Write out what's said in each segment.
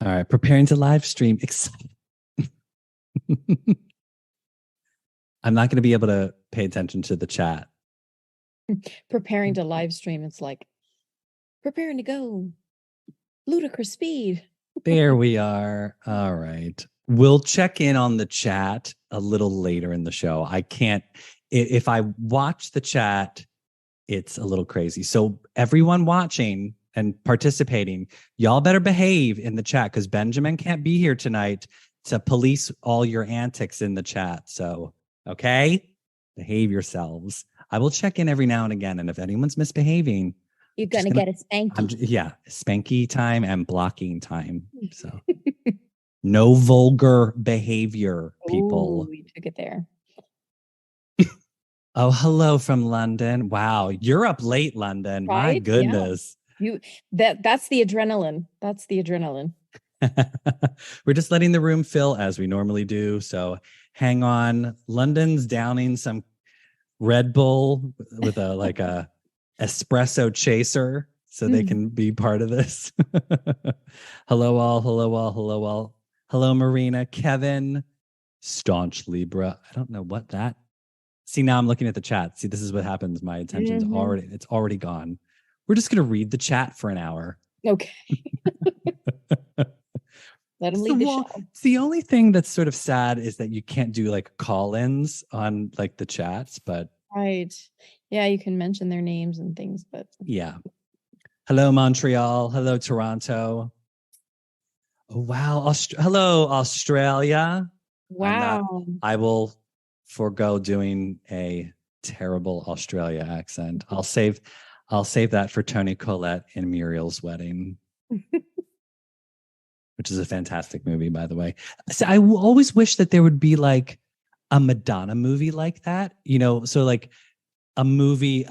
All right, preparing to live stream. I'm not going to be able to pay attention to the chat. Preparing to live stream. It's like preparing to go. Ludicrous speed. There we are. All right. We'll check in on the chat a little later in the show. I can't, if I watch the chat, it's a little crazy. So everyone watching and participating, y'all better behave in the chat because Benjamin can't be here tonight to police all your antics in the chat. So, okay, behave yourselves. I will check in every now and again. And if anyone's misbehaving, you're going to get a spanky. Yeah, spanky time and blocking time. So no vulgar behavior, people. We took it there. Oh, hello from London. Wow, you're up late, London. Right? My goodness. Yeah. That's the adrenaline. That's the adrenaline. We're just letting the room fill as we normally do. So hang on. London's downing some Red Bull with a espresso chaser so they can be part of this. Hello all. Hello Marina, Kevin, staunch Libra. I don't know what that. See, now I'm looking at the chat. See, this is what happens. My attention's already gone. We're just going to read the chat for an hour. Okay. Let them lead the show. It's the only thing that's sort of sad is that you can't do like call-ins on like the chats, but right. Yeah, you can mention their names and things, but yeah. Hello, Montreal. Hello, Toronto. Oh, wow. Hello, Australia. Wow. I will forego doing a terrible Australia accent. I'll save that for Toni Collette in Muriel's Wedding. Which is a fantastic movie, by the way. So I always wish that there would be like a Madonna movie like that, you know, so like a movie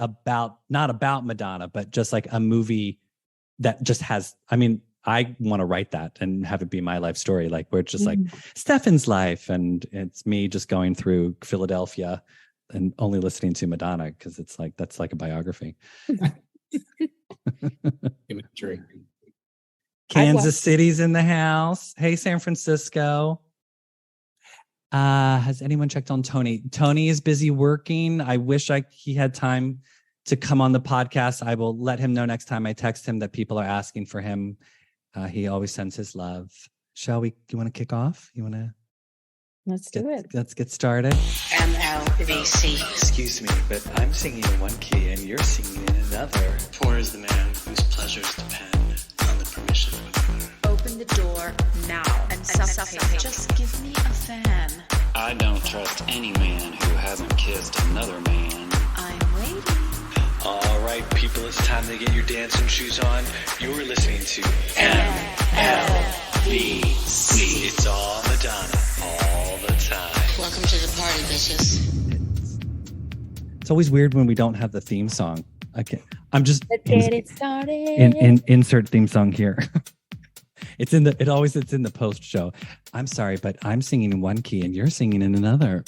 not about Madonna, but just like a movie that just has, I mean, I want to write that and have it be my life story, like where it's just like Stefan's life and it's me just going through Philadelphia and only listening to Madonna because it's like, that's like a biography. Imagery. Kansas City's in the house. Hey, San Francisco. Has anyone checked on Tony? Tony is busy working. I wish he had time to come on the podcast. I will let him know next time I text him that people are asking for him. He always sends his love. Shall we? You want to kick off? You want to? Let's do it. Let's get started. MLVC. Excuse me, but I'm singing in one key and you're singing in another. Poor is the man whose pleasures depend on the permission of another. Open the door now and suffocate. Just give me a fan. I don't trust any man who hasn't kissed another man. I'm waiting. All right, people, it's time to get your dancing shoes on. You're listening to MLVC. It's all Madonna, all the time. Welcome to the party, bitches. It's always weird when we don't have the theme song. I'm just Let's get it started. Insert theme song here. It's in the post show. I'm sorry, but I'm singing in one key and you're singing in another.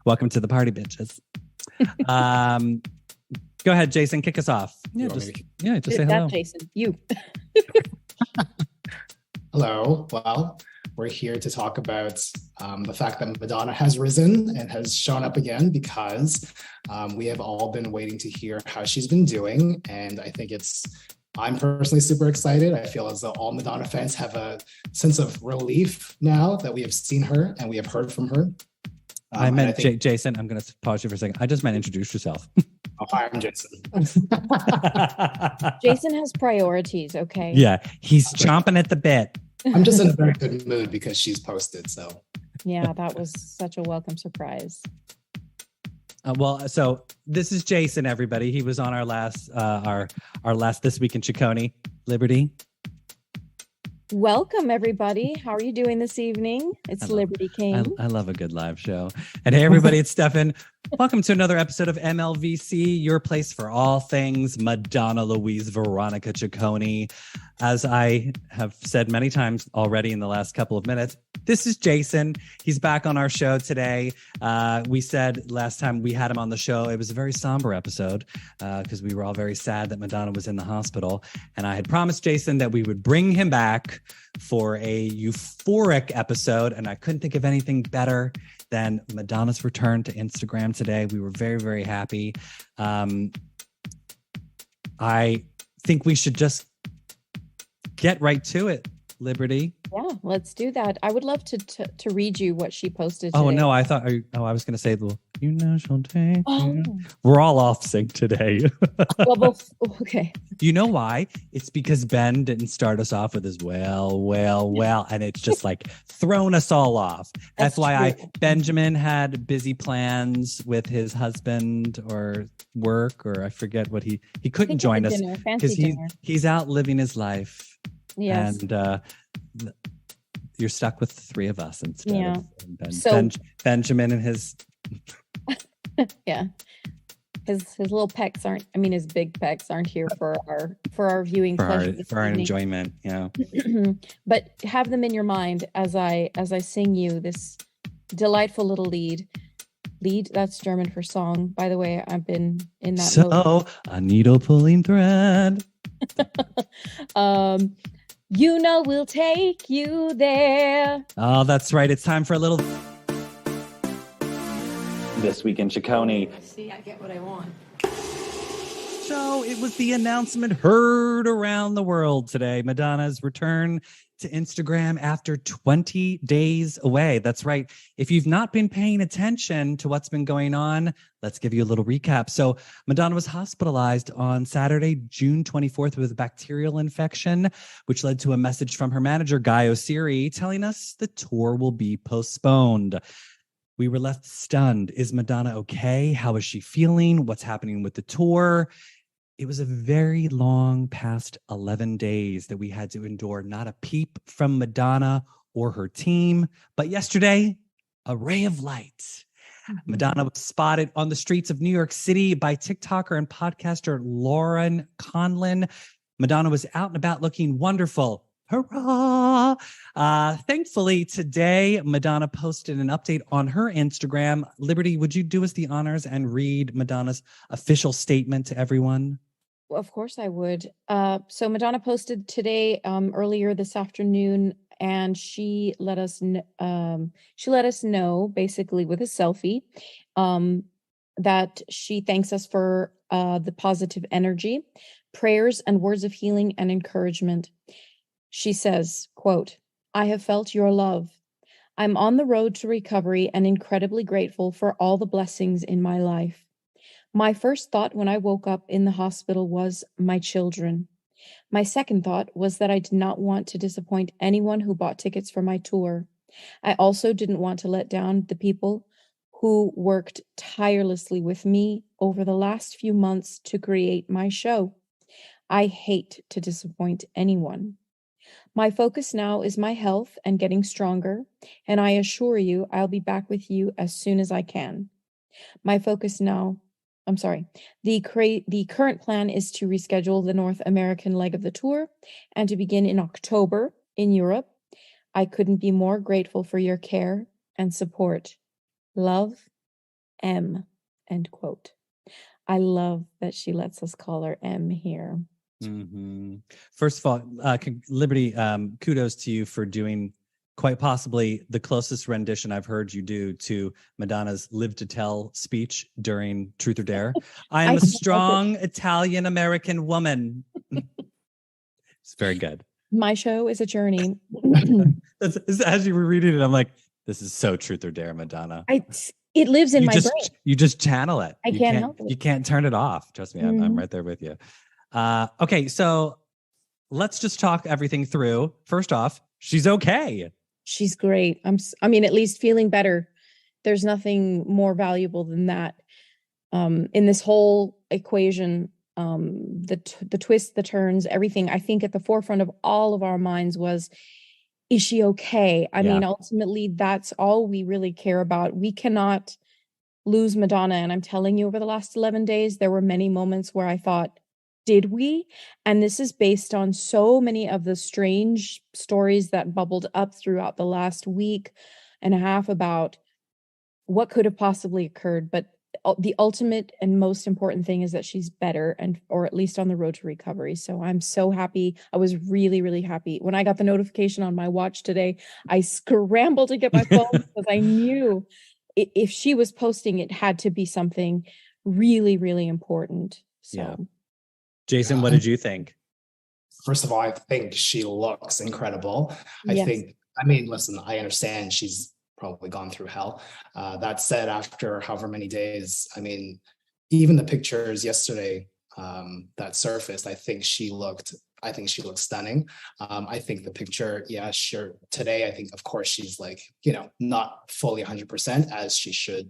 Welcome to the party, bitches. Go ahead, Jason, kick us off. Just say hello. Jason, you. Hello. Well, we're here to talk about the fact that Madonna has risen and has shown up again because we have all been waiting to hear how she's been doing. And I think I'm personally super excited. I feel as though all Madonna fans have a sense of relief now that we have seen her and we have heard from her. I meant Jason. I'm going to pause you for a second. I just meant introduce yourself. Oh, hi, I'm Jason. Jason has priorities, okay? Yeah, he's chomping at the bit. I'm just in a very good mood because she's posted, so. Yeah, that was such a welcome surprise. So this is Jason, everybody. He was on our last This Week in Ciccone, Liberty. Welcome, everybody. How are you doing this evening? It's Liberty King. I love a good live show. And hey, everybody, it's Stefan. Welcome to another episode of MLVC, your place for all things Madonna Louise Veronica Ciccone. As I have said many times already in the last couple of minutes, this is Jason. He's back on our show today. We said last time we had him on the show, it was a very somber episode because we were all very sad that Madonna was in the hospital. And I had promised Jason that we would bring him back for a euphoric episode. And I couldn't think of anything better than Madonna's return to Instagram today. We were very, very happy. I think we should just get right to it, Liberty. Yeah, let's do that. I would love to read you what she posted today. Oh, no, I thought, I was going to say, well, you know, she'll take Oh. you. We're all off sync today. Well, okay. You know why? It's because Ben didn't start us off with his well, and it's just like thrown us all off. That's FYI, true. Benjamin had busy plans with his husband or work, or I forget what he couldn't join us because he's out living his life. Yes. And you're stuck with the three of us instead. Yeah. Of Benjamin and his. Yeah. His little pecs aren't, I mean, his big pecs aren't here for our viewing pleasure this for our evening. enjoyment. Yeah. But have them in your mind as I sing you this delightful little lead. Lead, that's German for song. By the way, I've been in that mode. A needle pulling thread. You know we'll take you there. Oh, that's right. It's time for a little This Week in Ciccone. See, I get what I want. So it was the announcement heard around the world today. Madonna's return to Instagram after 20 days away. That's right. If you've not been paying attention to what's been going on, let's give you a little recap. So Madonna was hospitalized on Saturday, June 24th with a bacterial infection, which led to a message from her manager, Guy Oseary, telling us the tour will be postponed. We were left stunned. Is Madonna okay? How is she feeling? What's happening with the tour? It was a very long past 11 days that we had to endure not a peep from Madonna or her team. But yesterday, a ray of light. Madonna was spotted on the streets of New York City by TikToker and podcaster Lauren Conlin. Madonna was out and about looking wonderful. Hurrah! Thankfully, today, Madonna posted an update on her Instagram. Liberty, would you do us the honors and read Madonna's official statement to everyone? Well, of course I would. So Madonna posted today, earlier this afternoon, and she let us know basically with a selfie that she thanks us for the positive energy, prayers, and words of healing and encouragement. She says, quote, "I have felt your love. I'm on the road to recovery and incredibly grateful for all the blessings in my life. My first thought when I woke up in the hospital was my children. My second thought was that I did not want to disappoint anyone who bought tickets for my tour. I also didn't want to let down the people who worked tirelessly with me over the last few months to create my show. I hate to disappoint anyone. My focus now is my health and getting stronger, and I assure you I'll be back with you as soon as I can. My focus now, the current plan is to reschedule the North American leg of the tour and to begin in October in Europe. I couldn't be more grateful for your care and support. Love, M," end quote. I love that she lets us call her M here. Mm-hmm. First of all, Liberty, kudos to you for doing quite possibly the closest rendition I've heard you do to Madonna's Live to Tell speech during Truth or Dare. I am a strong Italian-American woman. It's very good. My show is a journey. As you were reading it, I'm like, this is so Truth or Dare, Madonna. It lives in my brain. You just channel it. I can't help it. You can't turn it off. Trust me, I'm right there with you. Okay, so let's just talk everything through. First off, she's okay. She's great. I mean, at least feeling better. There's nothing more valuable than that. In this whole equation, the twists, the turns, everything, I think at the forefront of all of our minds was, is she okay? I mean, ultimately, that's all we really care about. We cannot lose Madonna. And I'm telling you, over the last 11 days, there were many moments where I thought, did we? And this is based on so many of the strange stories that bubbled up throughout the last week and a half about what could have possibly occurred. But the ultimate and most important thing is that she's better, and or at least on the road to recovery. So I'm so happy. I was really, really happy when I got the notification on my watch today. I scrambled to get my phone because I knew if she was posting, it had to be something really, really important. So Yeah. Jason, Yeah, what did you think? First of all, I think she looks incredible. yes. I mean, listen, I understand she's probably gone through hell. That said, after however many days, I mean, even the pictures yesterday that surfaced, I think she looked stunning. I think the picture, yeah, sure. Today, I think, of course, she's like, not fully 100% as she should,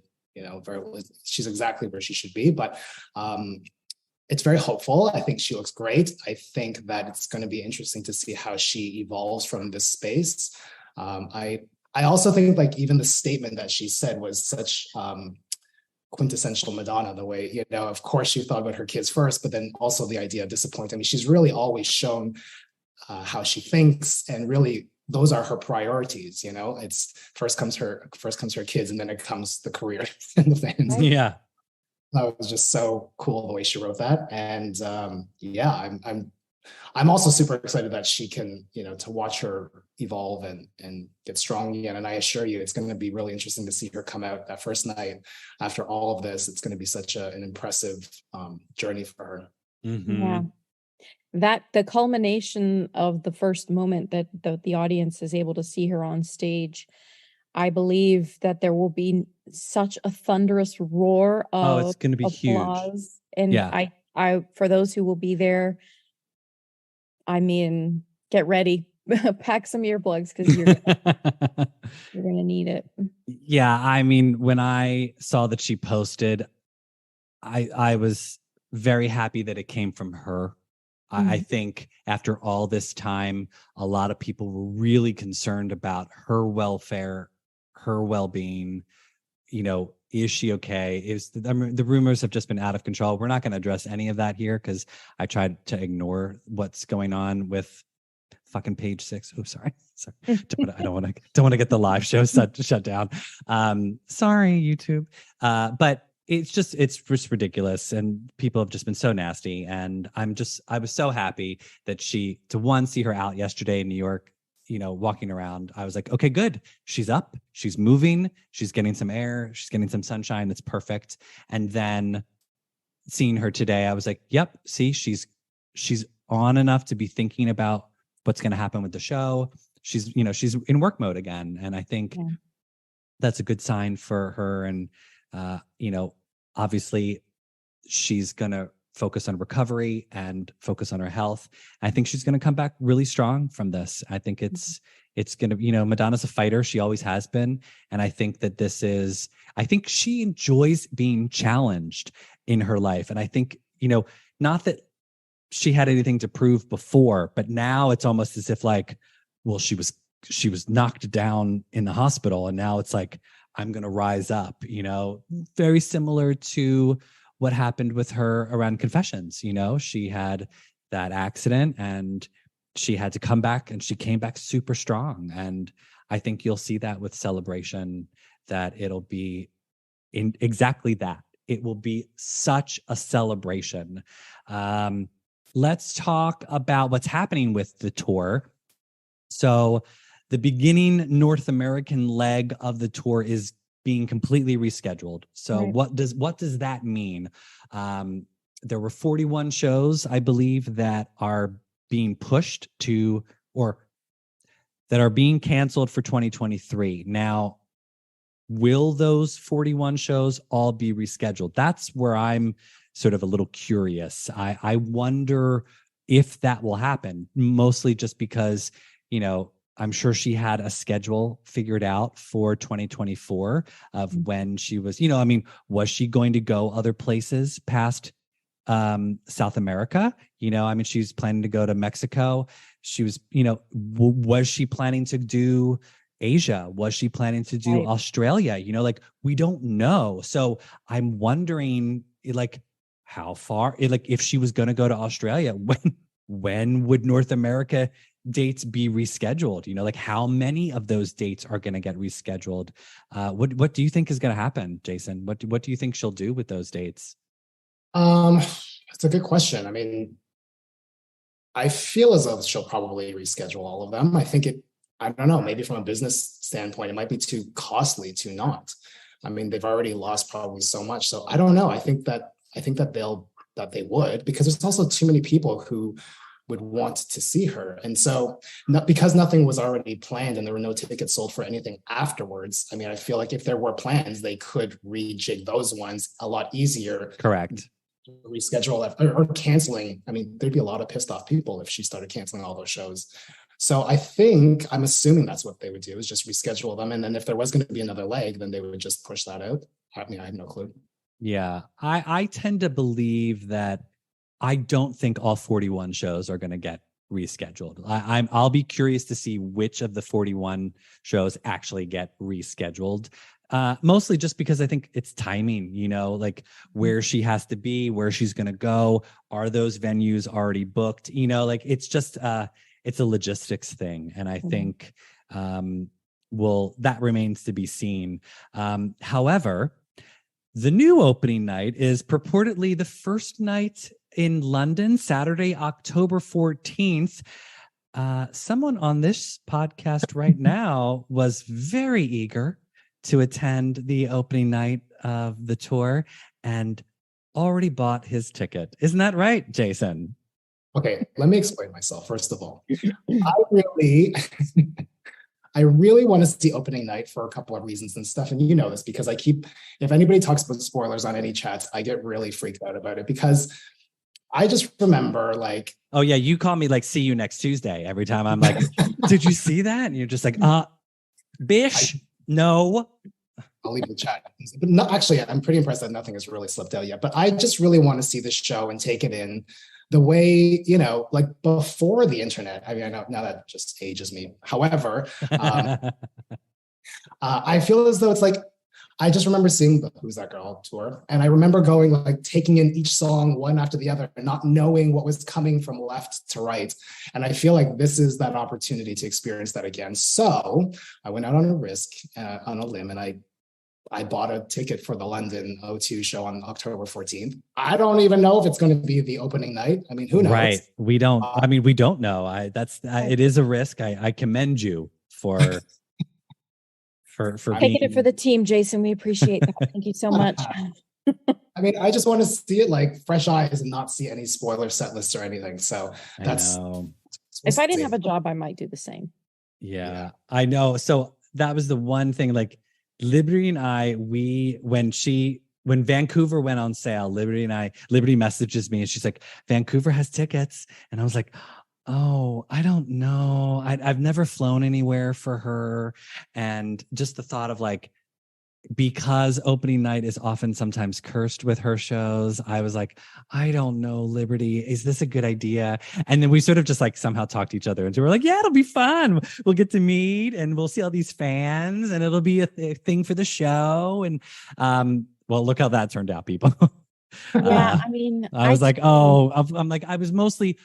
she's exactly where she should be. But it's very hopeful. I think she looks great. I think that it's going to be interesting to see how she evolves from this space. I also think like even the statement that she said was such quintessential Madonna, the way, of course she thought about her kids first, but then also the idea of disappointing. I mean, she's really always shown how she thinks, and really those are her priorities. It's first comes her kids, and then it comes the career and the fans. Yeah. That was just so cool the way she wrote that. And yeah, I'm also super excited that she can, to watch her evolve and get strong again. And I assure you, it's going to be really interesting to see her come out that first night after all of this. It's going to be such an impressive journey for her. Mm-hmm. Yeah. That the culmination of the first moment that the audience is able to see her on stage, I believe that there will be such a thunderous roar of it's going to be applause. huge. And Yeah. I for those who will be there, I mean, get ready, pack some earplugs because you're gonna need it. Yeah, I mean, when I saw that she posted, I was very happy that it came from her. I think after all this time, a lot of people were really concerned about her welfare, her well-being. Is she okay? The rumors have just been out of control. We're not going to address any of that here because I tried to ignore what's going on with fucking Page 6. Oh, sorry. I don't want to get the live show shut down. Sorry, YouTube. But it's just ridiculous, and people have just been so nasty. And I was so happy that see her out yesterday in New York, walking around. I was like, okay, good. She's up, she's moving, she's getting some air, she's getting some sunshine. That's perfect. And then seeing her today, I was like, yep, see, she's on enough to be thinking about what's going to happen with the show. She's in work mode again. And I think that's a good sign for her. And, obviously she's going to focus on recovery and focus on her health. I think she's going to come back really strong from this. I think it's going to, Madonna's a fighter. She always has been. And I think that I think she enjoys being challenged in her life. And I think, not that she had anything to prove before, but now it's almost as if like, well, she was knocked down in the hospital, and now it's like, I'm going to rise up, very similar to what happened with her around Confessions. She had that accident and she had to come back, and she came back super strong. And I think you'll see that with Celebration, that it'll be in exactly that. It will be such a celebration. Let's talk about what's happening with the tour. So the beginning North American leg of the tour is being completely rescheduled. So Right. what does that mean? There were 41 shows, I believe, that are being pushed to, or that are being canceled for 2023. Now, will those 41 shows all be rescheduled? That's where I'm sort of a little curious. I wonder if that will happen, mostly just because, I'm sure she had a schedule figured out for 2024 of when she was, was she going to go other places past South America? She's planning to go to Mexico. She was, was she planning to do Asia? Was she planning to do Right. Australia? Like we don't know. So I'm wondering, like, how far, like, if she was going to go to Australia, when would North America dates be rescheduled? Like how many of those dates are going to get rescheduled? What do you think is going to happen, Jason? What do you think she'll do with those dates? It's a good question. I mean, I feel as though she'll probably reschedule all of them. I don't know, maybe from a business standpoint, it might be too costly to not. I mean, they've already lost probably so much. So I don't know. I think that they would, because there's also too many people who would want to see her. And so because nothing was already planned and there were no tickets sold for anything afterwards, I mean, I feel like if there were plans, they could rejig those ones a lot easier. Correct. Reschedule or canceling. I mean, there'd be a lot of pissed off people if she started canceling all those shows. So I'm assuming that's what they would do, is just reschedule them. And then if there was going to be another leg, then they would just push that out. I mean, I have no clue. Yeah, I tend to believe that I don't think all 41 shows are going to get rescheduled. I'll be curious to see which of the 41 shows actually get rescheduled. Mostly just because I think it's timing, like where she has to be, where she's going to go. Are those venues already booked? Like it's just, it's a logistics thing. And I think, that remains to be seen. However, the new opening night is purportedly the first night in London, Saturday, October 14th. Someone on this podcast right now was very eager to attend the opening night of the tour and already bought his ticket. Isn't that right, Jason? Okay, let me explain myself. First of all, I really want to see opening night for a couple of reasons and stuff. And you know this because if anybody talks about spoilers on any chats, I get really freaked out about it because I just remember like, oh yeah, you call me like, see you next Tuesday every time I'm like, did you see that? And you're just like, bish, no. I'll leave the chat. But no, actually, I'm pretty impressed that nothing has really slipped out yet. But I just really want to see this show and take it in the way, like before the internet. I mean, I know now that just ages me. However, I feel as though it's like, I just remember seeing the Who's That Girl tour. And I remember going, like, taking in each song one after the other and not knowing what was coming from left to right. And I feel like this is that opportunity to experience that again. So I went out on a risk, on a limb, and I bought a ticket for the London O2 show on October 14th. I don't even know if it's going to be the opening night. I mean, who knows? Right. We don't, we don't know. It is a risk. I commend you for taking it for the team, Jason. We appreciate that. Thank you so much. I mean, I just want to see it like fresh eyes and not see any spoiler set lists or anything. So that's, if I didn't have a job, I might do the same. Yeah, I know. So that was the one thing, like Liberty and I, when Vancouver went on sale, Liberty messages me and she's like, Vancouver has tickets. And I was like, oh, I don't know. I've never flown anywhere for her. And just the thought of like, because opening night is often sometimes cursed with her shows, I was like, I don't know, Liberty, is this a good idea? And then we sort of just like somehow talked each other into, we're like, yeah, it'll be fun. We'll get to meet and we'll see all these fans and it'll be a thing for the show. And well, look how that turned out, people. Yeah, I mean, I was like, I'm like, I was mostly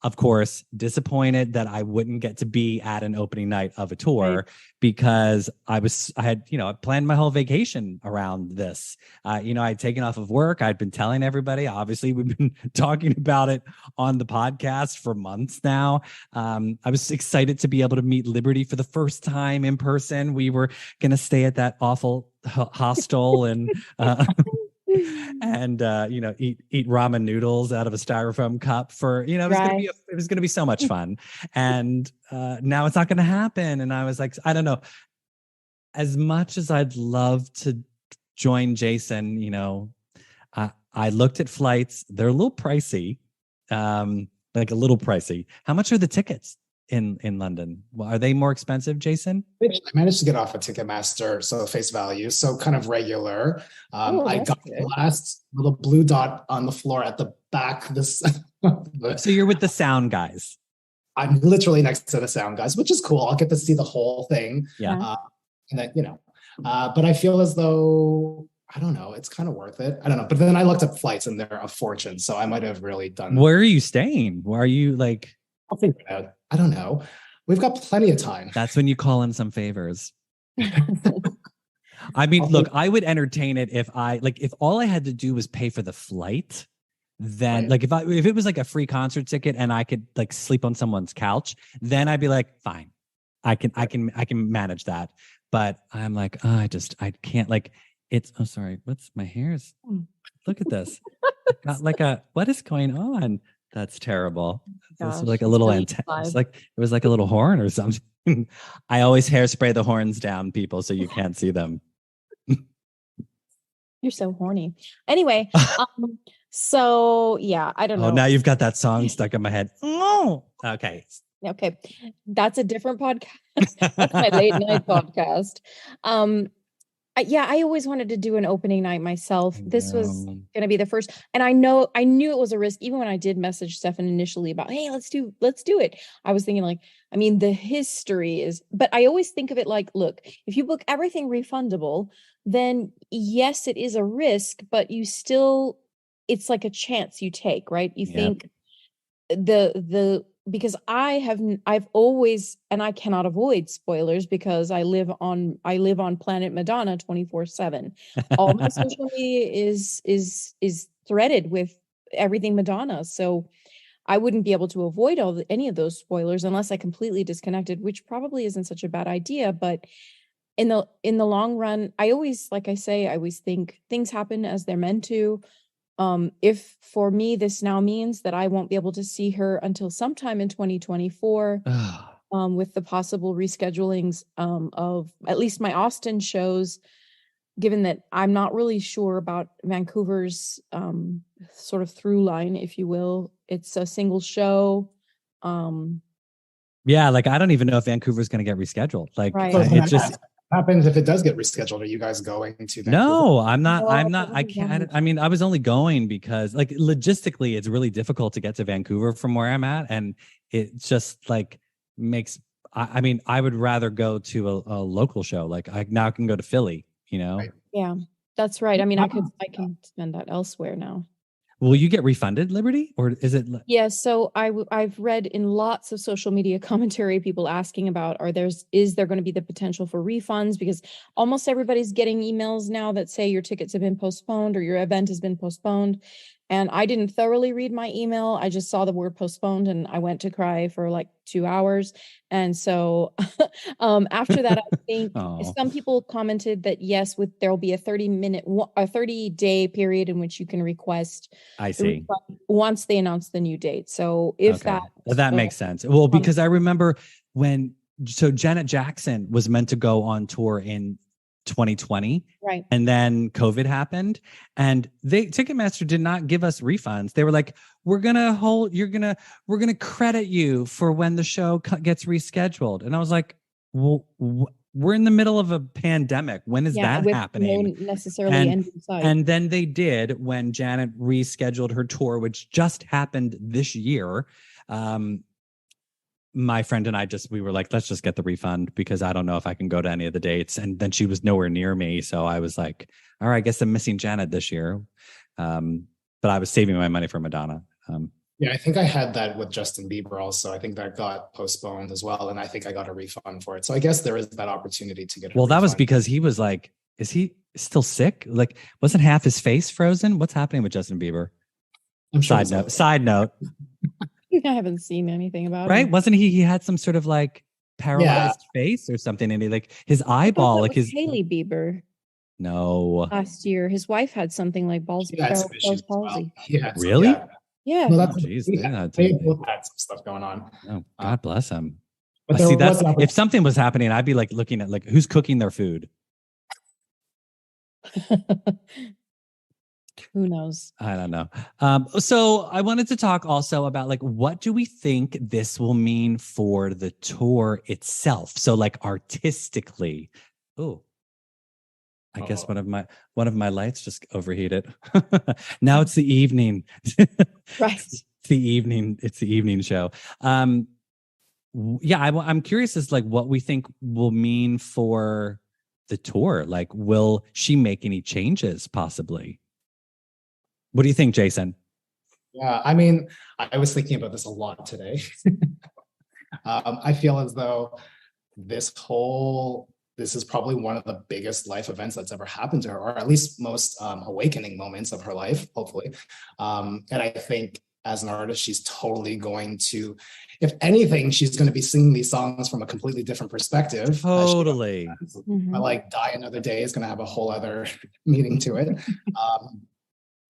of course, disappointed that I wouldn't get to be at an opening night of a tour, right? Because I had, I planned my whole vacation around this. I'd taken off of work. I'd been telling everybody, obviously we've been talking about it on the podcast for months now. I was excited to be able to meet Liberty for the first time in person. We were going to stay at that awful hostel and, and eat ramen noodles out of a styrofoam cup for it was going to be so much fun. And now it's not going to happen. And I was like, I don't know, as much as I'd love to join Jason, I looked at flights. They're a little pricey, like a little pricey. How much are the tickets in London? Well, are they more expensive, Jason? I managed to get off a Ticketmaster, so face value, so kind of regular. I got the last little blue dot on the floor at the back. So you're with the sound guys. I'm literally next to the sound guys, which is cool. I'll get to see the whole thing. Yeah. And then, but I feel as though, I don't know, it's kind of worth it. I don't know. But then I looked up flights and they're a fortune. So I might have really done. Where are you staying? Where are you like? I'll figure it out. I don't know. We've got plenty of time. That's when you call in some favors. I mean, look, I would entertain it if all I had to do was pay for the flight, then Right. like if it was like a free concert ticket and I could like sleep on someone's couch, then I'd be like, fine, I can manage that. But I'm like, I can't, like, it's, oh, sorry, what's my hair's, look at this. Got like what is going on? That's terrible. It's like a little antenna. It's like, it was like a little horn or something. I always hairspray the horns down, people, so you can't see them. You're so horny. Anyway, so yeah, I don't know. Oh, now you've got that song stuck in my head. Oh, okay. Okay. That's a different podcast. That's my late night podcast. I always wanted to do an opening night myself. This was going to be the first. And I knew it was a risk. Even when I did message Stefan initially about, hey, let's do it. I was thinking like, I mean, the history is, but I always think of it like, look, if you book everything refundable, then yes, it is a risk, but it's like a chance you take, right? You think because I've always, and I cannot avoid spoilers because I live on planet Madonna 24/7. All my social media is threaded with everything Madonna. So I wouldn't be able to avoid any of those spoilers unless I completely disconnected, which probably isn't such a bad idea. But in the long run, I always think things happen as they're meant to. If for me, this now means that I won't be able to see her until sometime in 2024, with the possible reschedulings of at least my Austin shows, given that I'm not really sure about Vancouver's sort of through line, if you will. It's a single show. Yeah, like I don't even know if Vancouver's going to get rescheduled. Like it just happens if it does get rescheduled. Are you guys going to Vancouver? No, I'm not. I can't. I mean, I was only going because like logistically, it's really difficult to get to Vancouver from where I'm at. And it just like makes, I mean, I would rather go to a local show. Like I now can go to Philly, Right. Yeah, that's right. I mean, I can spend that elsewhere now. Will you get refunded, Liberty? Or is it? Yeah, so I've read in lots of social media commentary, people asking about, is there going to be the potential for refunds? Because almost everybody's getting emails now that say your tickets have been postponed or your event has been postponed. And I didn't thoroughly read my email. I just saw the word postponed and I went to cry for like 2 hours. And so after that, I think some people commented that yes, there'll be a 30-day period in which you can request. I see. Once they announce the new date. So if that makes sense. Well, because I remember so Janet Jackson was meant to go on tour in 2020, right? And then COVID happened, and Ticketmaster did not give us refunds. They were like, we're gonna credit you for when the show gets rescheduled. And I was like, well, we're in the middle of a pandemic. When is that happening? No necessarily end in sight. And then they did when Janet rescheduled her tour, which just happened this year. My friend and we were like, let's just get the refund because I don't know if I can go to any of the dates. And then she was nowhere near me. So I was like, all right, I guess I'm missing Janet this year. But I was saving my money for Madonna. Yeah, I think I had that with Justin Bieber also. I think that got postponed as well. And I think I got a refund for it. So I guess there is that opportunity to get a refund. That was because he was like, is he still sick? Like, wasn't half his face frozen? What's happening with Justin Bieber? I'm sure Side note. I haven't seen anything about it. Right? Wasn't he had some sort of like paralyzed face or something, and he like his eyeball, like his Hailey Bieber. No. Last year, his wife had something like Bell's palsy. Well. Yeah. Really? Yeah. Well, that's they both had some stuff going on. Oh, God bless him. But See, that's if something was happening, I'd be like looking at like who's cooking their food. Who knows? I don't know. So I wanted to talk also about like what do we think this will mean for the tour itself? So like artistically. Oh, I guess one of my lights just overheated. Now it's the evening. Right. It's the evening show. Yeah, I'm curious as like what we think will mean for the tour. Like, will she make any changes possibly? What do you think, Jason? Yeah, I mean, I was thinking about this a lot today. I feel as though this is probably one of the biggest life events that's ever happened to her, or at least most awakening moments of her life, hopefully. And I think as an artist, she's totally going to, if anything, she's going to be singing these songs from a completely different perspective. Totally. But like Die Another Day is going to have a whole other meaning to it.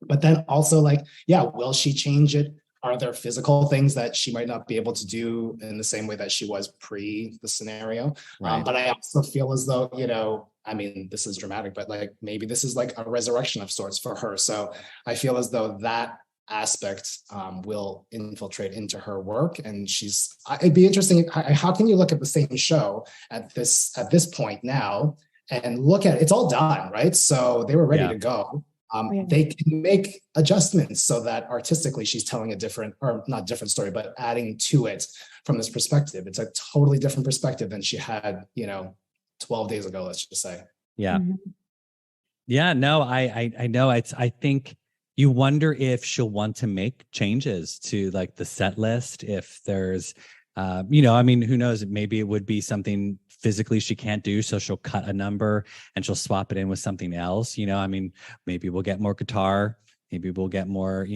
But then also like, yeah, will she change it? Are there physical things that she might not be able to do in the same way that she was pre the scenario? Right. But I also feel as though, I mean, this is dramatic, but like maybe this is like a resurrection of sorts for her. So I feel as though that aspect will infiltrate into her work. And it'd be interesting. How can you look at the same show at this point now and look at it? It's all done, right? So they were ready to go. They can make adjustments so that artistically she's telling a different, or not different story, but adding to it from this perspective. It's a totally different perspective than she had, 12 days ago, let's just say. Yeah. Yeah, no, I know. I think you wonder if she'll want to make changes to like the set list. If there's, I mean, who knows? Maybe it would be something physically she can't do, so she'll cut a number and she'll swap it in with something else. I mean, maybe we'll get more guitar, maybe we'll get more,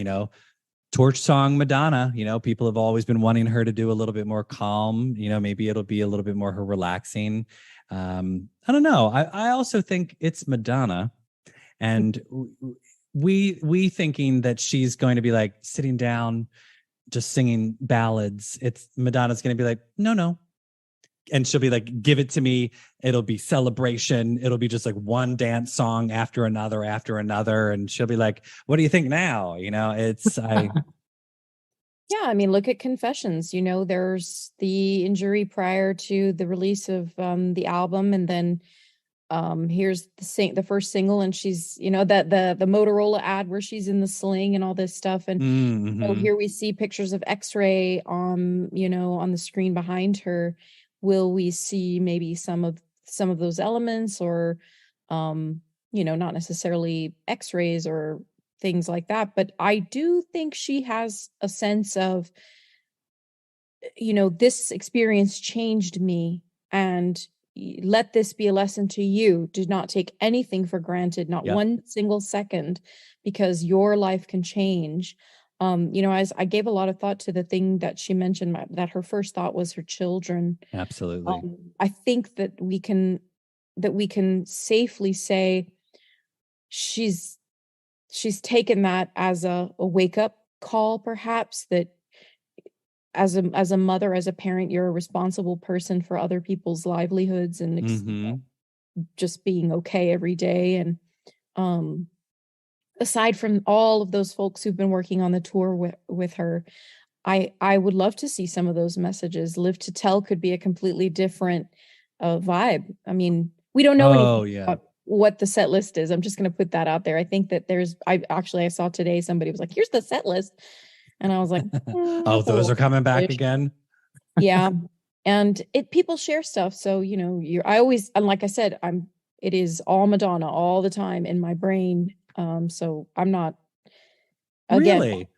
torch song Madonna. People have always been wanting her to do a little bit more calm. Maybe it'll be a little bit more her relaxing. I don't know. I also think it's Madonna, and we thinking that she's going to be like sitting down just singing ballads. It's Madonna's going to be like, no. And she'll be like, give it to me. It'll be celebration. It'll be just like one dance song after another. And she'll be like, what do you think now? Yeah, I mean, look at Confessions. There's the injury prior to the release of the album, and then here's the first single, and she's that the Motorola ad where she's in the sling and all this stuff, and so here we see pictures of X-ray on the screen behind her. Will we see maybe some of those elements, or not necessarily X-rays or things like that, but I do think she has a sense of this experience changed me, and let this be a lesson to you. Do not take anything for granted, not one single second, because your life can change. As I gave a lot of thought to the thing that she mentioned, that her first thought was her children. Absolutely. I think that we can safely say she's taken that as a wake up call, perhaps, that as a mother, as a parent, you're a responsible person for other people's livelihoods and just being okay every day. And aside from all of those folks who've been working on the tour with her, I would love to see some of those messages. Live to Tell could be a completely different vibe. I mean, we don't know anything about what the set list is. I'm just going to put that out there. I think that I saw today somebody was like, here's the set list. And I was like, those are coming back again. Yeah. And people share stuff. So, and like I said, it is all Madonna all the time in my brain. So I'm not, again, really,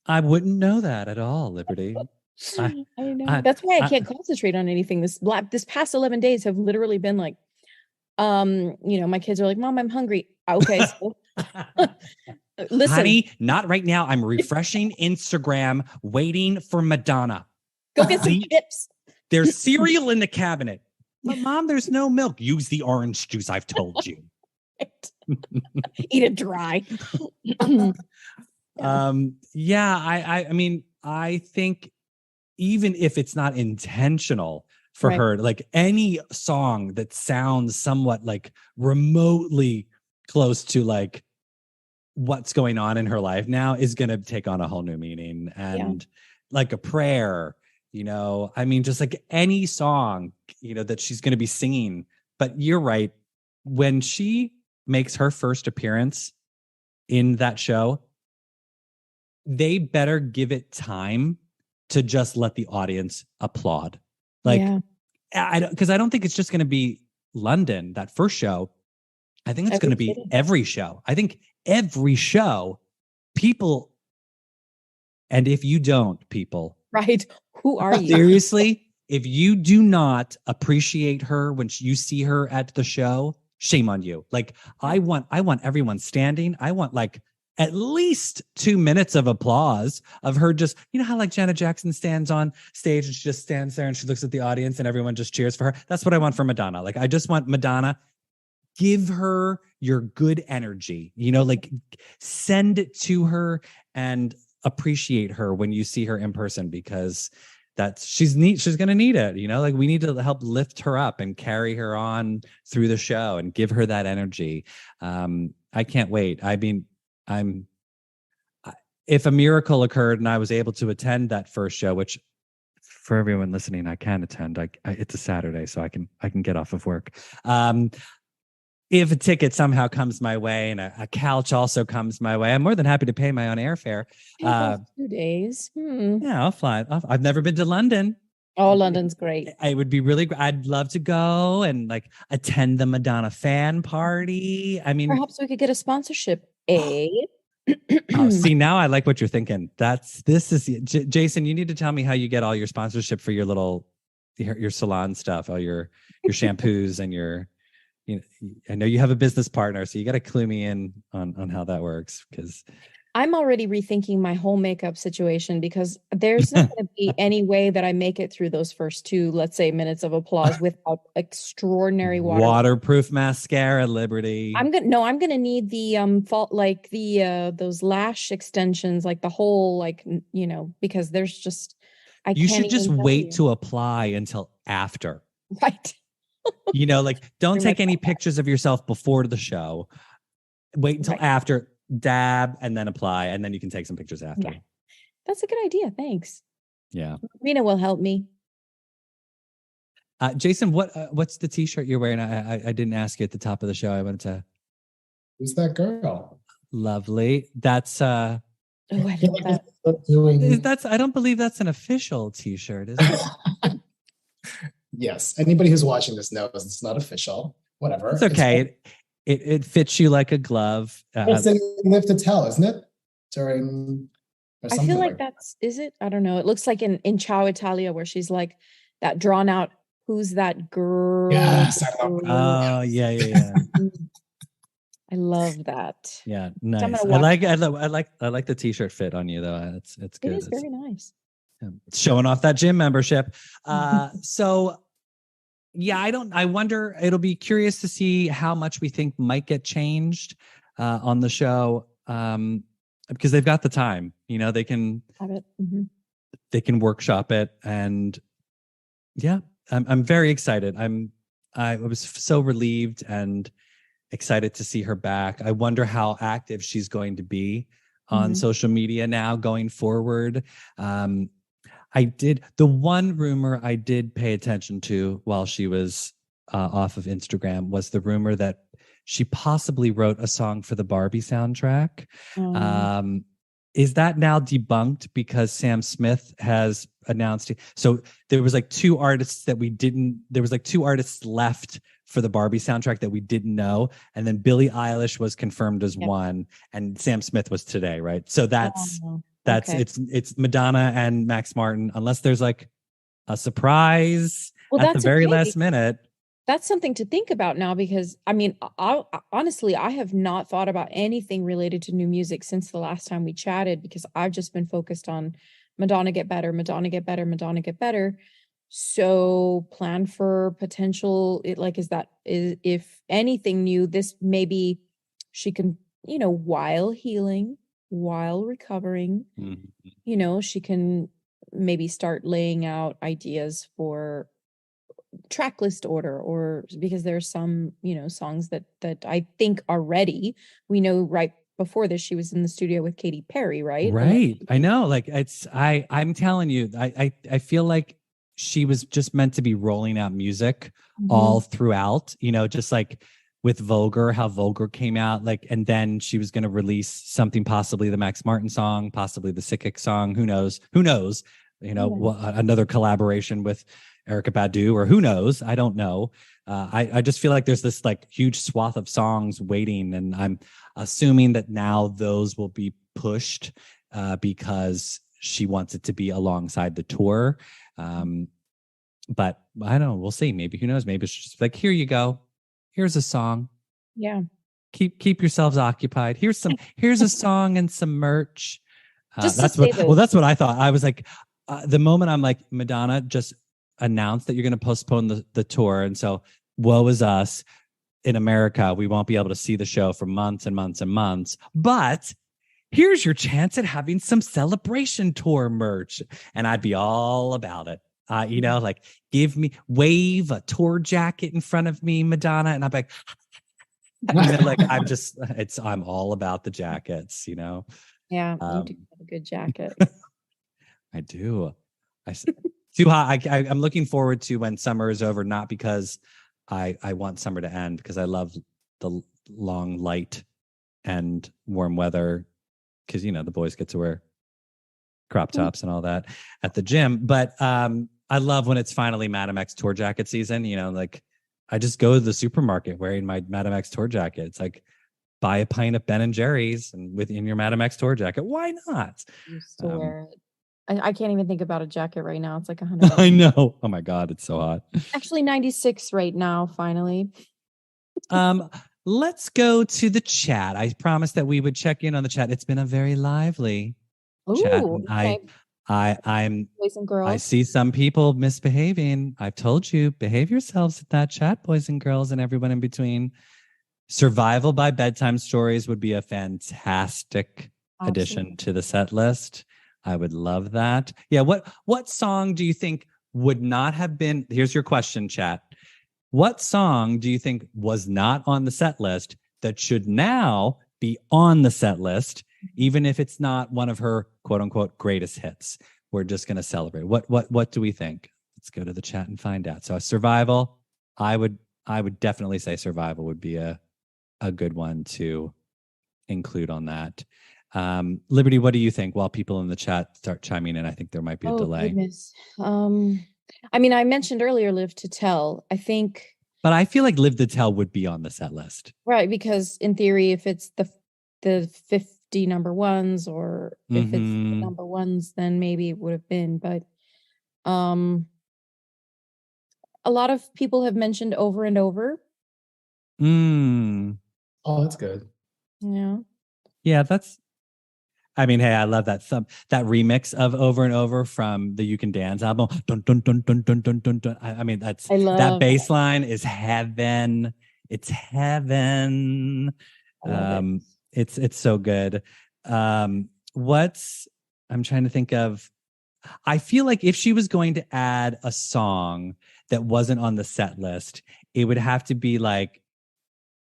I wouldn't know that at all, Liberty. I know. That's why I can't concentrate on anything. This past 11 days have literally been like, my kids are like, Mom, I'm hungry. Okay. So listen, honey, not right now. I'm refreshing Instagram, waiting for Madonna. Go get some chips. There's cereal in the cabinet. But Mom, there's no milk. Use the orange juice I've told you. Eat it dry. I mean, I think even if it's not intentional for her, like any song that sounds somewhat like remotely close to like what's going on in her life now is going to take on a whole new meaning. And like a prayer, I mean, just like any song, that she's going to be singing. But you're right. When she makes her first appearance in that show, they better give it time to just let the audience applaud. Like, because I don't think it's just going to be London, that first show. I think it's going to be every show. I think every show, people, and if you don't, people. Right. Who are you? Seriously, if you do not appreciate her when you see her at the show, shame on you. Like, I want everyone standing. I want like at least 2 minutes of applause of her just, you know how like Janet Jackson stands on stage and she just stands there and she looks at the audience and everyone just cheers for her. That's what I want for Madonna. Like, I just want Madonna, give her your good energy, you know, like send it to her and appreciate her when you see her in person, because she's going to need it, you know, like we need to help lift her up and carry her on through the show and give her that energy. I can't wait. I mean, if a miracle occurred and I was able to attend that first show, which for everyone listening, I can attend. It's a Saturday, so I can get off of work. If a ticket somehow comes my way and a couch also comes my way, I'm more than happy to pay my own airfare. 2 days. Yeah, I'll fly. I've never been to London. Oh, London's great. It would be really great. I'd love to go and like attend the Madonna fan party. I mean, perhaps we could get a sponsorship. Oh, see, now I like what you're thinking. Jason, you need to tell me how you get all your sponsorship for your salon stuff, all your shampoos and I know you have a business partner, so you got to clue me in on how that works, because I'm already rethinking my whole makeup situation, because there's not going to be any way that I make it through those first 2, let's say, minutes of applause without extraordinary waterproof mascara, Liberty. I'm gonna need the those lash extensions, like the whole, like, you know, because there's just you should just wait to apply until after. Right. You know, like don't take any pictures of yourself before the show. Wait until after, dab, and then apply, and then you can take some pictures after. Yeah. That's a good idea. Thanks. Yeah. Rena will help me. Jason, what's the t-shirt you're wearing? I didn't ask you at the top of the show. I wanted to. Who's that girl? Lovely. That's I love that. I don't believe that's an official t-shirt, is it? Yes. Anybody who's watching this knows it's not official. Whatever. It's okay. It fits you like a glove. It's in Live to Tell, isn't it? I feel like that's, is it? I don't know. It looks like in Ciao Italia, where she's like that drawn out, who's that girl? Yes. Oh, yeah. I love that. Yeah, nice. I like the t-shirt fit on you though. It's good. It is very nice. Showing off that gym membership. So yeah, I wonder, it'll be curious to see how much we think might get changed on the show, because they've got the time, you know, they can have it. Mm-hmm. They can workshop it, and yeah, I'm very excited. I was so relieved and excited to see her back. I wonder how active she's going to be on social media now going forward. The one rumor I did pay attention to while she was off of Instagram was the rumor that she possibly wrote a song for the Barbie soundtrack. Is that now debunked because Sam Smith has announced it? So there was like two artists left for the Barbie soundtrack that we didn't know. And then Billie Eilish was confirmed as one, and Sam Smith was today, right? So that's okay. It's Madonna and Max Martin, unless there's like a surprise at the very last minute. That's something to think about now, because I mean, honestly, I have not thought about anything related to new music since the last time we chatted, because I've just been focused on Madonna get better, Madonna get better, Madonna get better. So plan for potential, if anything new, this maybe she can, while healing, while recovering, she can maybe start laying out ideas for track list order, or because there's some songs that I think are ready. We know right before this she was in the studio with Katy Perry, right? I know, like I'm telling you, I feel like she was just meant to be rolling out music all throughout, just like with Vulgar, how Vulgar came out, and then she was going to release something, possibly the Max Martin song, possibly the Sickick song, who knows, another collaboration with Erykah Badu, or who knows? I don't know. I just feel like there's this like huge swath of songs waiting, and I'm assuming that now those will be pushed because she wants it to be alongside the tour. But I don't know. We'll see. Maybe, who knows? Maybe it's just like, here you go. Here's a song. Yeah. Keep yourselves occupied. Here's a song and some merch. That's what I thought. I was like, the moment I'm like, Madonna just announced that you're going to postpone the tour, and so woe is us in America. We won't be able to see the show for months and months and months. But here's your chance at having some celebration tour merch, and I'd be all about it. Like, wave a tour jacket in front of me, Madonna, and I'm like, I'm all about the jackets, Yeah, you do have a good jacket. I do. Too hot. I'm looking forward to when summer is over, not because I want summer to end, because I love the long light and warm weather, because the boys get to wear crop tops and all that at the gym. But I love when it's finally Madame X tour jacket season. Like, I just go to the supermarket wearing my Madame X tour jacket. It's like, buy a pint of Ben and Jerry's and within your Madame X tour jacket. Why not? You still wear it. I can't even think about a jacket right now. It's like $100. I know. Oh my God, it's so hot. Actually, 96 right now. Finally. Let's go to the chat. I promised that we would check in on the chat. It's been a very lively chat. Okay. Boys and girls. I see some people misbehaving. I've told you, behave yourselves at that chat, boys and girls, and everyone in between. Survival by Bedtime Stories would be a fantastic addition to the set list. I would love that. Yeah. What song do you think would not have been? Here's your question, chat. What song do you think was not on the set list that should now be on the set list, even if it's not one of her quote unquote greatest hits? We're just going to celebrate. What do we think? Let's go to the chat and find out. So Survival, I would definitely say Survival would be a good one to include on that. Liberty, what do you think? While people in the chat start chiming in, I think there might be a delay. Goodness. I mentioned earlier Live to Tell. I think, but I feel like Live to Tell would be on the set list, right? Because in theory, if it's the 50 number ones, or if it's the number ones, then maybe it would have been. But a lot of people have mentioned Over and Over. Oh, that's good. Yeah, that's. Hey, I love that that remix of Over and Over from the You Can Dance album. Dun, dun, dun, dun, dun, dun, dun, dun. That bass line is heaven. It's heaven. It's so good. I'm trying to think of. I feel like if she was going to add a song that wasn't on the set list, it would have to be like.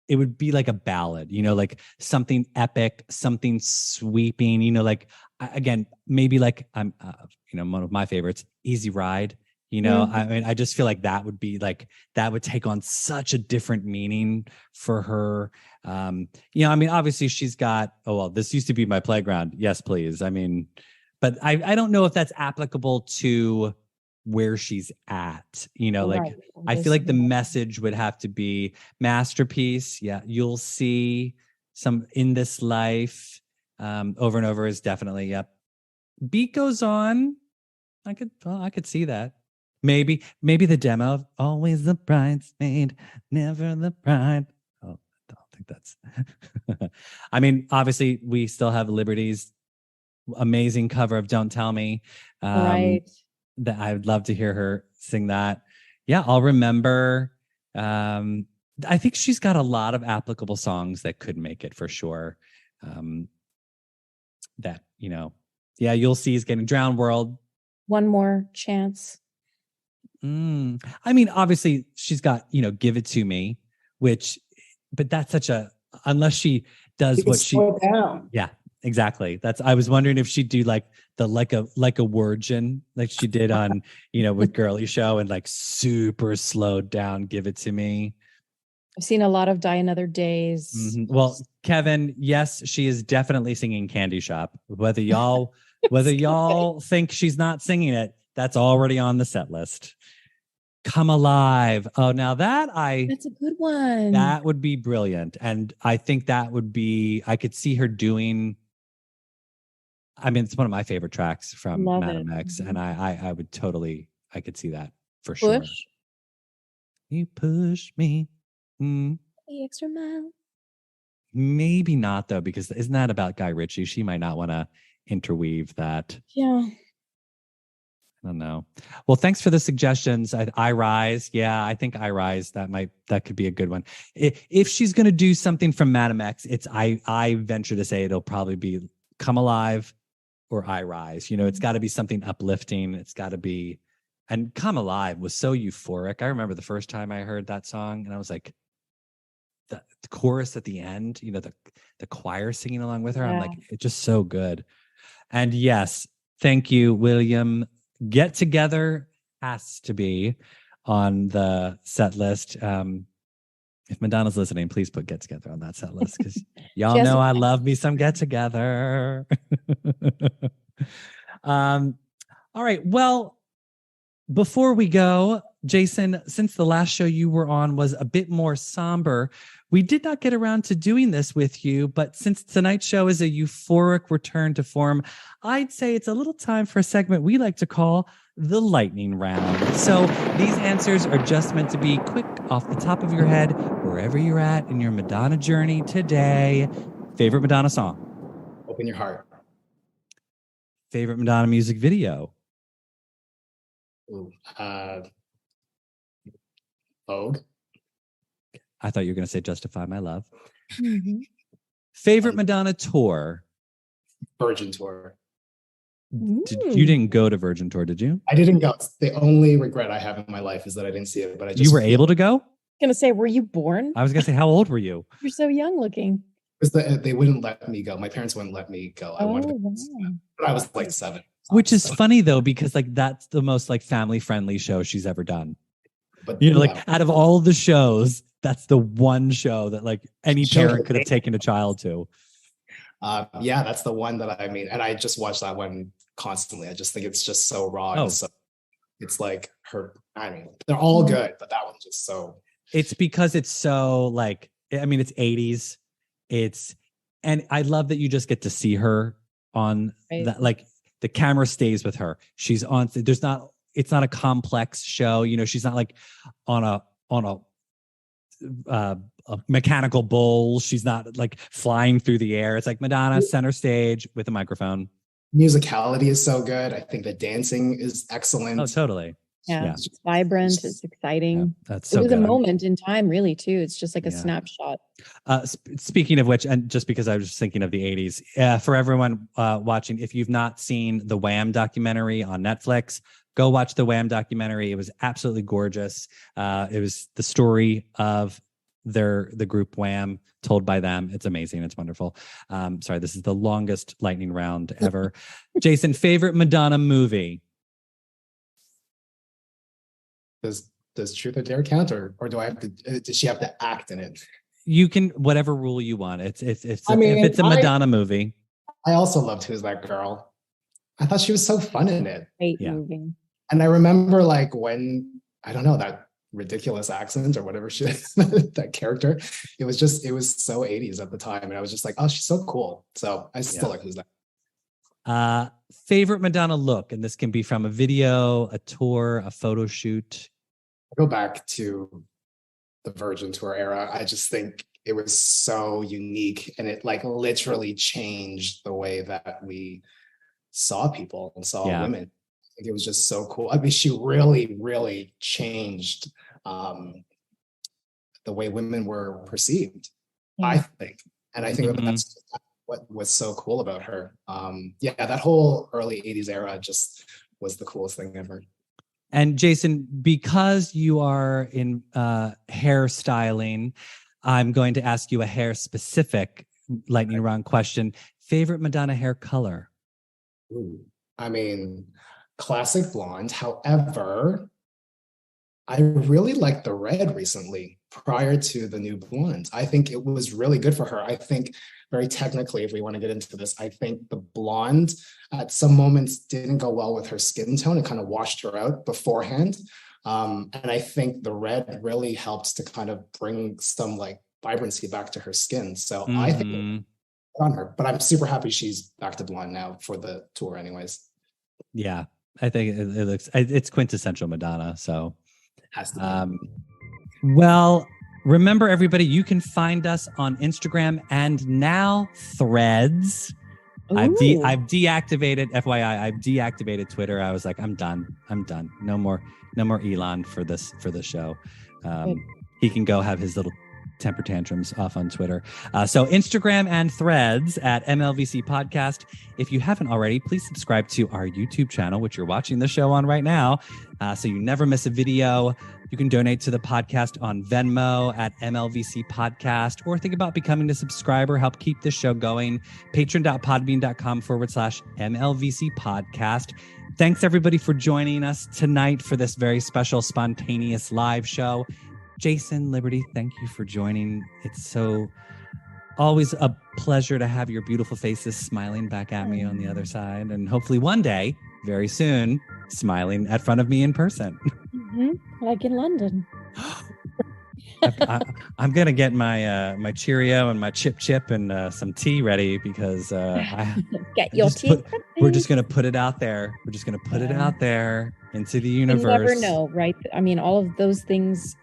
It would be like a ballad, like something epic, something sweeping, like, again, maybe like one of my favorites, Easy Ride, I just feel like that would be like, that would take on such a different meaning for her. Obviously she's got, this used to be my playground. Yes, please. But I don't know if that's applicable to where she's at, right. I feel like the message would have to be Masterpiece. Yeah. You'll see some In This Life. Over and Over is definitely, yep. Beat Goes On. I could see that. Maybe the demo of Always the Bridesmaid, Never the Bride. Oh, I don't think that's, obviously we still have Liberty's amazing cover of Don't Tell Me. Right. That I would love to hear her sing that. Yeah, I'll remember. I think she's got a lot of applicable songs that could make it for sure. You'll see is getting Drowned World. One More Chance. Obviously she's got, Give It To Me, but that's such unless she does what she. Down. Yeah. Exactly. I was wondering if she'd do like the like a virgin, like she did on, with Girly Show, and like super slowed down Give It To Me. I've seen a lot of Die Another Days. Well, Kevin, yes, she is definitely singing Candy Shop. Whether y'all Whether y'all think she's not singing it, that's already on the set list. Come Alive. Oh, now That's a good one. that would be brilliant. And I think that would be, I could see her doing, I mean, it's one of my favorite tracks from Love Madam it. X. And I would totally, I could see that for sure. Push You push me. Mm. the extra mile. Maybe not though, because isn't that about Guy Ritchie? She might not want to interweave that. Yeah. I don't know. Well, thanks for the suggestions. I Rise. Yeah, I think I Rise. That could be a good one. If she's going to do something from Madam X, I venture to say it'll probably be Come Alive or I Rise. You know, it's got to be something uplifting. It's got to be, and Come Alive was so euphoric. I remember the first time I heard that song and I was like, the chorus at the end, you know, the choir singing along with her. I'm like, it's just so good. And yes, thank you, William. Get Together has to be on the set list. If Madonna's listening, please put Get Together on that set list because y'all know I love me some Get Together. All right. Well, before we go, Jason, since the last show you were on was a bit more somber, we did not get around to doing this with you, but since tonight's show is a euphoric return to form, I'd say it's a little time for a segment we like to call the lightning round. So these answers are just meant to be quick off the top of your head, wherever you're at in your Madonna journey today. Favorite Madonna song? Open Your Heart. Favorite Madonna music video? Ooh, Vogue. I thought you were going to say Justify My Love. Mm-hmm. Favorite Madonna tour? Virgin Tour. You didn't go to Virgin Tour, did you? I didn't go. The only regret I have in my life is that I didn't see it. But I just You were able to go? Gonna say, were you born? I was going to say, how old were you? You're so young looking. They wouldn't let me go. My parents wouldn't let me go. I wanted to go, but I was like 7. Which is funny though, because like that's the most like family friendly show she's ever done. But you know, like out of all the shows, that's the one show that like any parent could have taken a child to. Yeah, that's the one that I mean, and I just watch that one constantly. I just think it's just so raw. Oh. And so it's like her. I mean, they're all good, but that one's just so. It's because it's so like, I mean, it's 80s. And I love that you just get to see her on that. Like the camera stays with her. She's on. It's not a complex show. You know, she's not like on a mechanical bull. She's not like flying through the air. It's like Madonna center stage with a microphone. Musicality is so good. I think the dancing is excellent. Oh, totally. Yeah. It's vibrant. It's exciting. Yeah, that's so it was good. a moment in time, really, too. It's just like a snapshot. Speaking of which, and just because I was just thinking of the 80s, for everyone watching, if you've not seen the Wham documentary on Netflix, go watch the Wham documentary. It was absolutely gorgeous. It was the story of the group Wham told by them. It's amazing. It's wonderful. Sorry, this is the longest lightning round ever. Jason, favorite Madonna movie? Does Truth or Dare count, or do I have to? Does she have to act in it? You can whatever rule you want. If it's a Madonna movie. I also loved Who's That Girl. I thought she was so fun in it. Great movie. And I remember like when I don't know that ridiculous accent or whatever she that character. It was so 80s at the time, and I was just like, oh, she's so cool. So I still like Who's That. Favorite Madonna look, and this can be from a video, a tour, a photo shoot. I go back to the Virgin Tour era. I just think it was so unique, and it like literally changed the way that we saw people and saw women. I think it was just so cool. I mean, she really, really changed the way women were perceived, I think. And I think that's what was so cool about her. That whole early 80s era just was the coolest thing ever. And Jason, because you are in hairstyling, I'm going to ask you a hair specific lightning round question. Favorite Madonna hair color? Ooh, I mean, classic blonde. However, I really liked the red recently prior to the new blonde. I think it was really good for her. I think very technically, if we want to get into this, I think the blonde at some moments didn't go well with her skin tone. It kind of washed her out beforehand. And I think the red really helped to kind of bring some like vibrancy back to her skin. So I think Mhm. on her, but I'm super happy she's back to blonde now for the tour anyways. Yeah, I think it looks it's quintessential Madonna. So, Has to be. well, remember everybody, you can find us on Instagram and now Threads. I've Ooh. deactivated, FYI, I've deactivated Twitter. I was like, I'm done. No more Elon for this show. He can go have his little temper tantrums off on Twitter. So Instagram and Threads at MLVC Podcast. If you haven't already, please subscribe to our YouTube channel, which you're watching the show on right now, so you never miss a video. You can donate to the podcast on Venmo at MLVC Podcast, or think about becoming a subscriber, help keep this show going. Patreon.podbean.com/MLVC Podcast. Thanks everybody for joining us tonight for this very special spontaneous live show. Jason, Liberty, thank you for joining. It's so always a pleasure to have your beautiful faces smiling back at me on the other side. And hopefully one day, very soon, smiling at front of me in person. Like in London. I'm going to get my Cheerio and my chip and some tea ready because Get your tea. We're just going to put it out there. We're just going to put it out there into the universe. You never know, right? I mean, all of those things,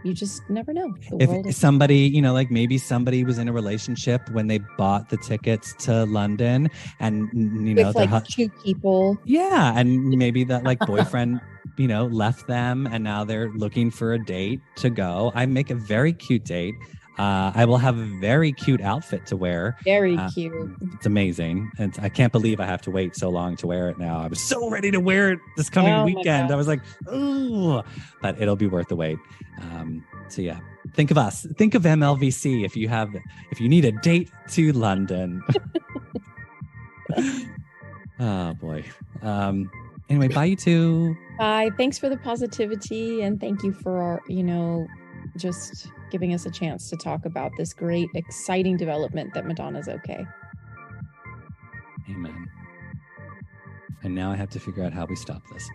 you just never know. If somebody, like maybe somebody was in a relationship when they bought the tickets to London and, with like two people. Yeah. And maybe that like boyfriend, left them and now they're looking for a date to go. I make a very cute date. I will have a very cute outfit to wear. Very cute. It's amazing. And I can't believe I have to wait so long to wear it now. I was so ready to wear it this coming weekend. I was like, oh, but it'll be worth the wait. So yeah, think of us. Think of MLVC if you need a date to London. Oh boy. Anyway, bye you two. Bye. Thanks for the positivity and thank you for our, just giving us a chance to talk about this great, exciting development that Madonna's okay. Amen. And now I have to figure out how we stop this.